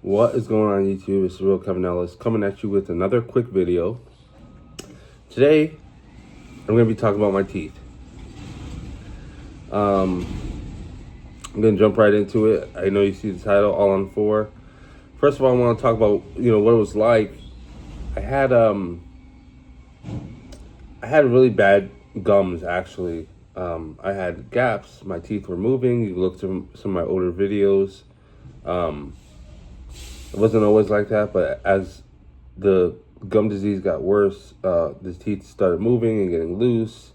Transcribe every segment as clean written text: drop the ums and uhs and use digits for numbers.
What is going on YouTube? It's Real Kevin Ellis coming at you with another quick video. Today, I'm going to be talking about my teeth. I'm going to jump right into it. I know you see the title, All on Four. First of all, I want to talk about, what it was like. I had really bad gums, actually. I had gaps. My teeth were moving. You look through some of my older videos. It wasn't always like that, but as the gum disease got worse, the teeth started moving and getting loose,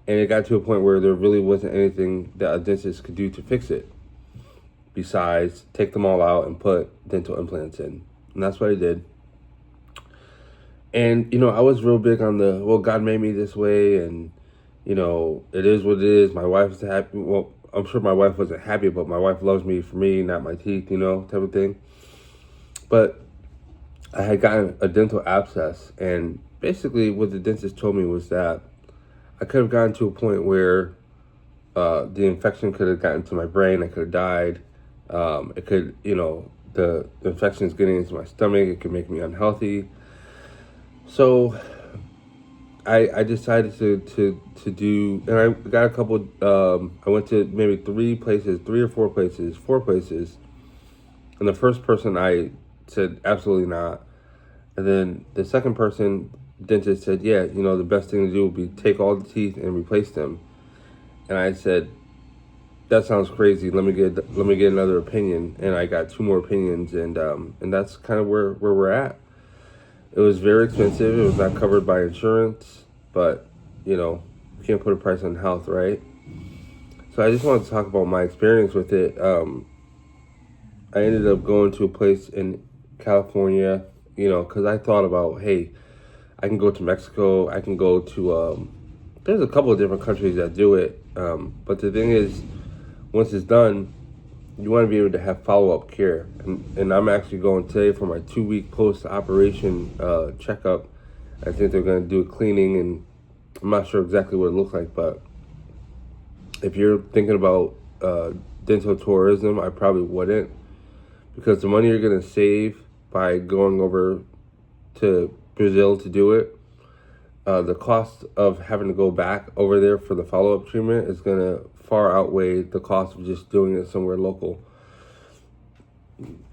and it got to a point where there really wasn't anything that a dentist could do to fix it besides take them all out and put dental implants in. And that's what I did. And, I was real big on God made me this way, and, it is what it is. My wife's happy. Well, I'm sure my wife wasn't happy, but my wife loves me for me, not my teeth, type of thing. But I had gotten a dental abscess, and basically what the dentist told me was that I could have gotten to a point where the infection could have gotten to my brain. I could have died. It could, the infection is getting into my stomach. It could make me unhealthy. So I decided to do, and I got a couple. I went to maybe four places, and the first person I said absolutely not. And then the second person, dentist, said, yeah, the best thing to do would be take all the teeth and replace them. And I said, that sounds crazy. Let me get another opinion. And I got two more opinions, and that's kind of where we're at. It was very expensive. It was not covered by insurance, but you can't put a price on health, right? So I just wanted to talk about my experience with it. I ended up going to a place in California, because I thought about, hey, I can go to Mexico. I can go to, there's a couple of different countries that do it. But the thing is, once it's done, you want to be able to have follow-up care. And I'm actually going today for my 2-week post-operation checkup. I think they're going to do a cleaning, and I'm not sure exactly what it looks like. But if you're thinking about dental tourism, I probably wouldn't. Because the money you're going to save by going over to Brazil to do it, the cost of having to go back over there for the follow-up treatment is going to far outweigh the cost of just doing it somewhere local.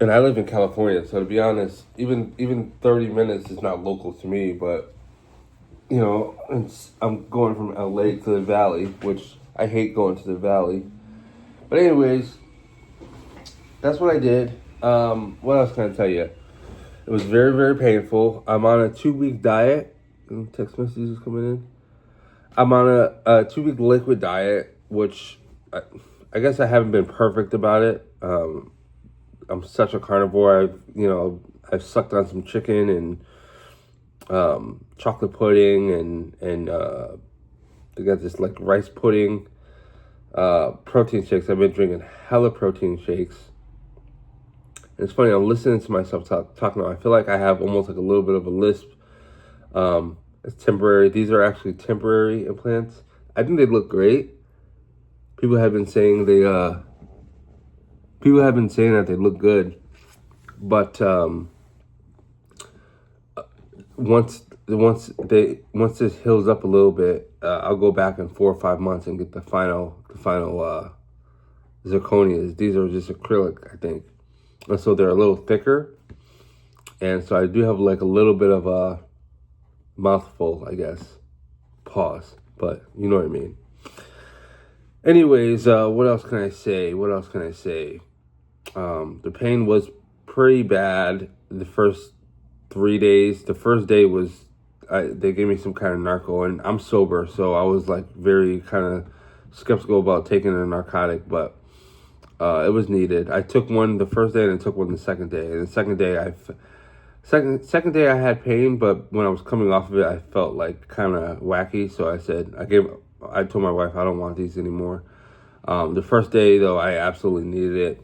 And I live in California, so to be honest, even 30 minutes is not local to me, but, I'm going from LA to the Valley, which I hate going to the Valley. But anyways, that's what I did. What else can I tell you? It was very, very painful. I'm on a 2-week diet. Text messages coming in. I'm on a 2-week liquid diet, which I guess I haven't been perfect about it. I'm such a carnivore. I've sucked on some chicken and chocolate pudding and they got this like rice pudding, protein shakes. I've been drinking hella protein shakes. It's funny, I'm listening to myself talking about, I feel like I have almost like a little bit of a lisp. It's temporary. These are actually temporary implants. I think they look great. People have been saying that they look good. But once this heals up a little bit, I'll go back in 4 or 5 months and get the final zirconias. These are just acrylic, I think. And so they're a little thicker. And so I do have like a little bit of a mouthful, I guess. Pause. But you know what I mean. Anyways, what else can I say? The pain was pretty bad the first 3 days. The first day was, they gave me some kind of narco, and I'm sober, so I was like very kind of skeptical about taking a narcotic, but it was needed. I took one the first day and I took one the second day. And the second day I had pain, but when I was coming off of it, I felt like kind of wacky. So I told my wife I don't want these anymore. The first day though, I absolutely needed it.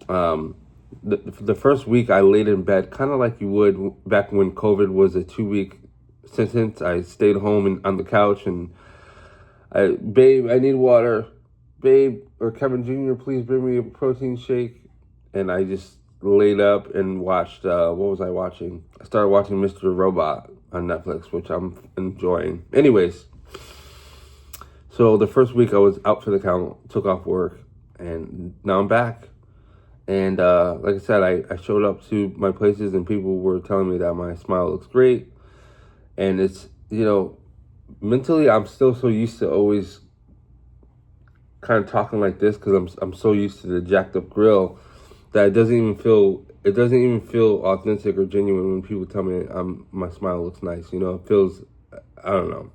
The first week I laid in bed, kind of like you would back when COVID was a 2-week sentence. I stayed home and on the couch and babe, I need water. Babe, or Kevin Jr., please bring me a protein shake. And I just laid up and watched, what was I watching? I started watching Mr. Robot on Netflix, which I'm enjoying. Anyways, so the first week I was out for the count, took off work, and now I'm back. And like I said, I showed up to my places and people were telling me that my smile looks great. And it's, mentally I'm still so used to always kind of talking like this because I'm so used to the jacked up grill that it doesn't even feel authentic or genuine when people tell me my smile looks nice. It feels, I don't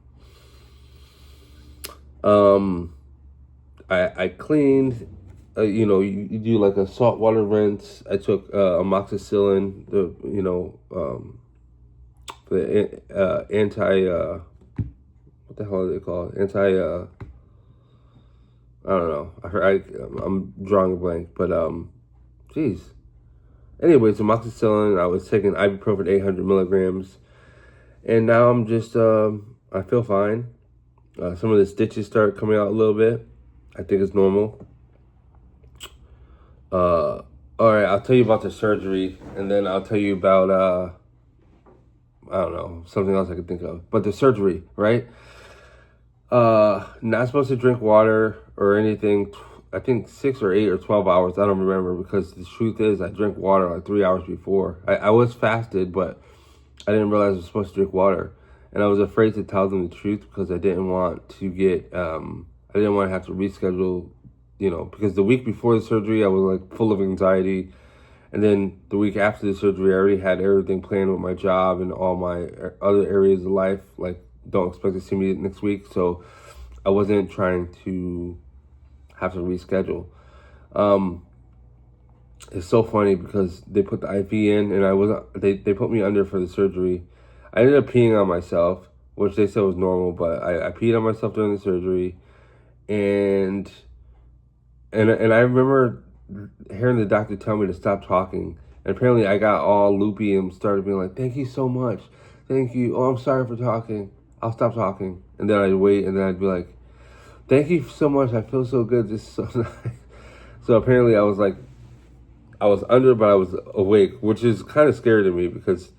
know. I cleaned. You do like a saltwater rinse. I took amoxicillin, the anti, what the hell are they called? I don't know. I'm drawing a blank, but geez. Anyways, amoxicillin. I was taking ibuprofen 800 milligrams, and now I'm just I feel fine. Some of the stitches start coming out a little bit. I think it's normal. All right, I'll tell you about the surgery, and then I'll tell you about I don't know, something else I could think of. But the surgery, right? Not supposed to drink water or anything. I think 6 or 8 or 12 hours. I don't remember, because the truth is I drank water like 3 hours before. I was fasted, but I didn't realize I was supposed to drink water, and I was afraid to tell them the truth because I didn't want to get I didn't want to have to reschedule. Because the week before the surgery, I was like full of anxiety. And then the week after the surgery, I already had everything planned with my job and all my other areas of life. Like, don't expect to see me next week. So I wasn't trying to have to reschedule. It's so funny because they put the IV in and they put me under for the surgery. I ended up peeing on myself, which they said was normal, but I peed on myself during the surgery. And I remember hearing the doctor tell me to stop talking. And apparently I got all loopy and started being like, thank you so much. Thank you. Oh, I'm sorry for talking. I'll stop talking. And then I'd wait, and then I'd be like, thank you so much. I feel so good. This is so nice. So apparently I was under, but I was awake, which is kind of scary to me because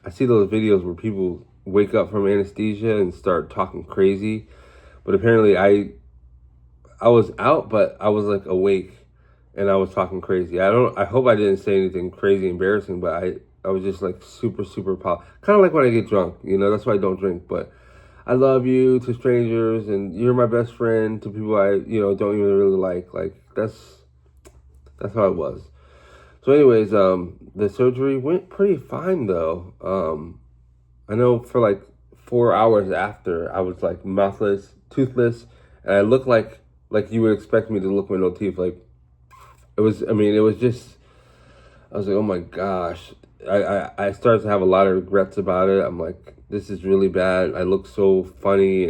I see those videos where people wake up from anesthesia and start talking crazy. But apparently I was out, but I was like awake and I was talking crazy. I hope I didn't say anything crazy embarrassing, but I was just like super, super kind of like when I get drunk, that's why I don't drink. But I love you to strangers, and you're my best friend to people I, don't even really like. Like, that's how it was. So anyways, the surgery went pretty fine though. I know for like 4 hours after, I was like mouthless, toothless, and I looked like you would expect me to look with no teeth. Like, it was just, I was like, oh my gosh. I started to have a lot of regrets about it. I'm like, this is really bad. I look so funny.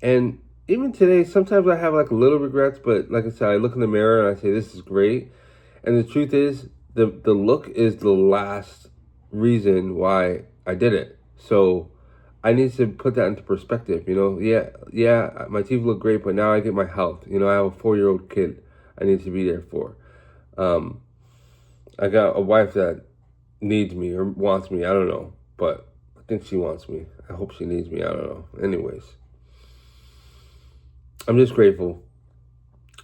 And even today, sometimes I have like little regrets, but like I said, I look in the mirror and I say, this is great. And the truth is, the look is the last reason why I did it. So I need to put that into perspective, Yeah, my teeth look great, but now I get my health. I have a 4-year-old kid I need to be there for. I got a wife that needs me or wants me. I don't know, but I think she wants me. I hope she needs me. I don't know. Anyways, I'm just grateful.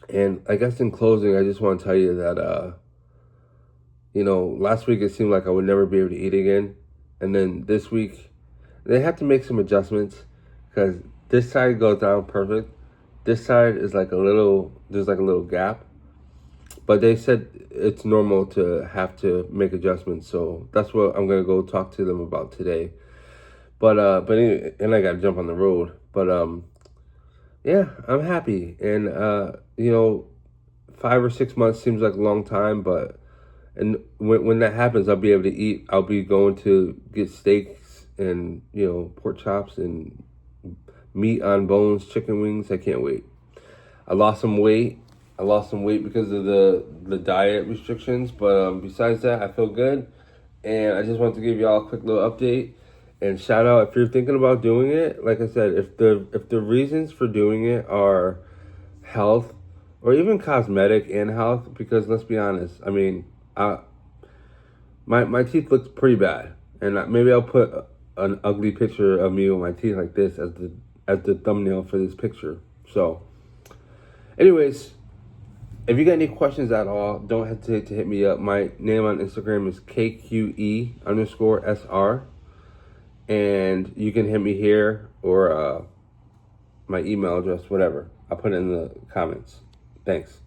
And I guess in closing, I just want to tell you that, last week it seemed like I would never be able to eat again. And then this week, they have to make some adjustments because this side goes down perfect. This side is there's like a little gap. But they said it's normal to have to make adjustments. So that's what I'm going to go talk to them about today. But anyway, and I got to jump on the road. But yeah, I'm happy. And, 5 or 6 months seems like a long time, and when that happens, I'll be able to eat. I'll be going to get steaks and, pork chops and meat on bones, chicken wings. I can't wait. I lost some weight because of the diet restrictions. But besides that, I feel good. And I just want to give y'all a quick little update. And shout out, if you're thinking about doing it, like I said, if the reasons for doing it are health or even cosmetic and health, because let's be honest, My teeth look pretty bad, and maybe I'll put an ugly picture of me with my teeth like this as the thumbnail for this picture. So, anyways, if you got any questions at all, don't hesitate to hit me up. My name on Instagram is KQE_SR. And you can hit me here or my email address, whatever. I'll put it in the comments. Thanks.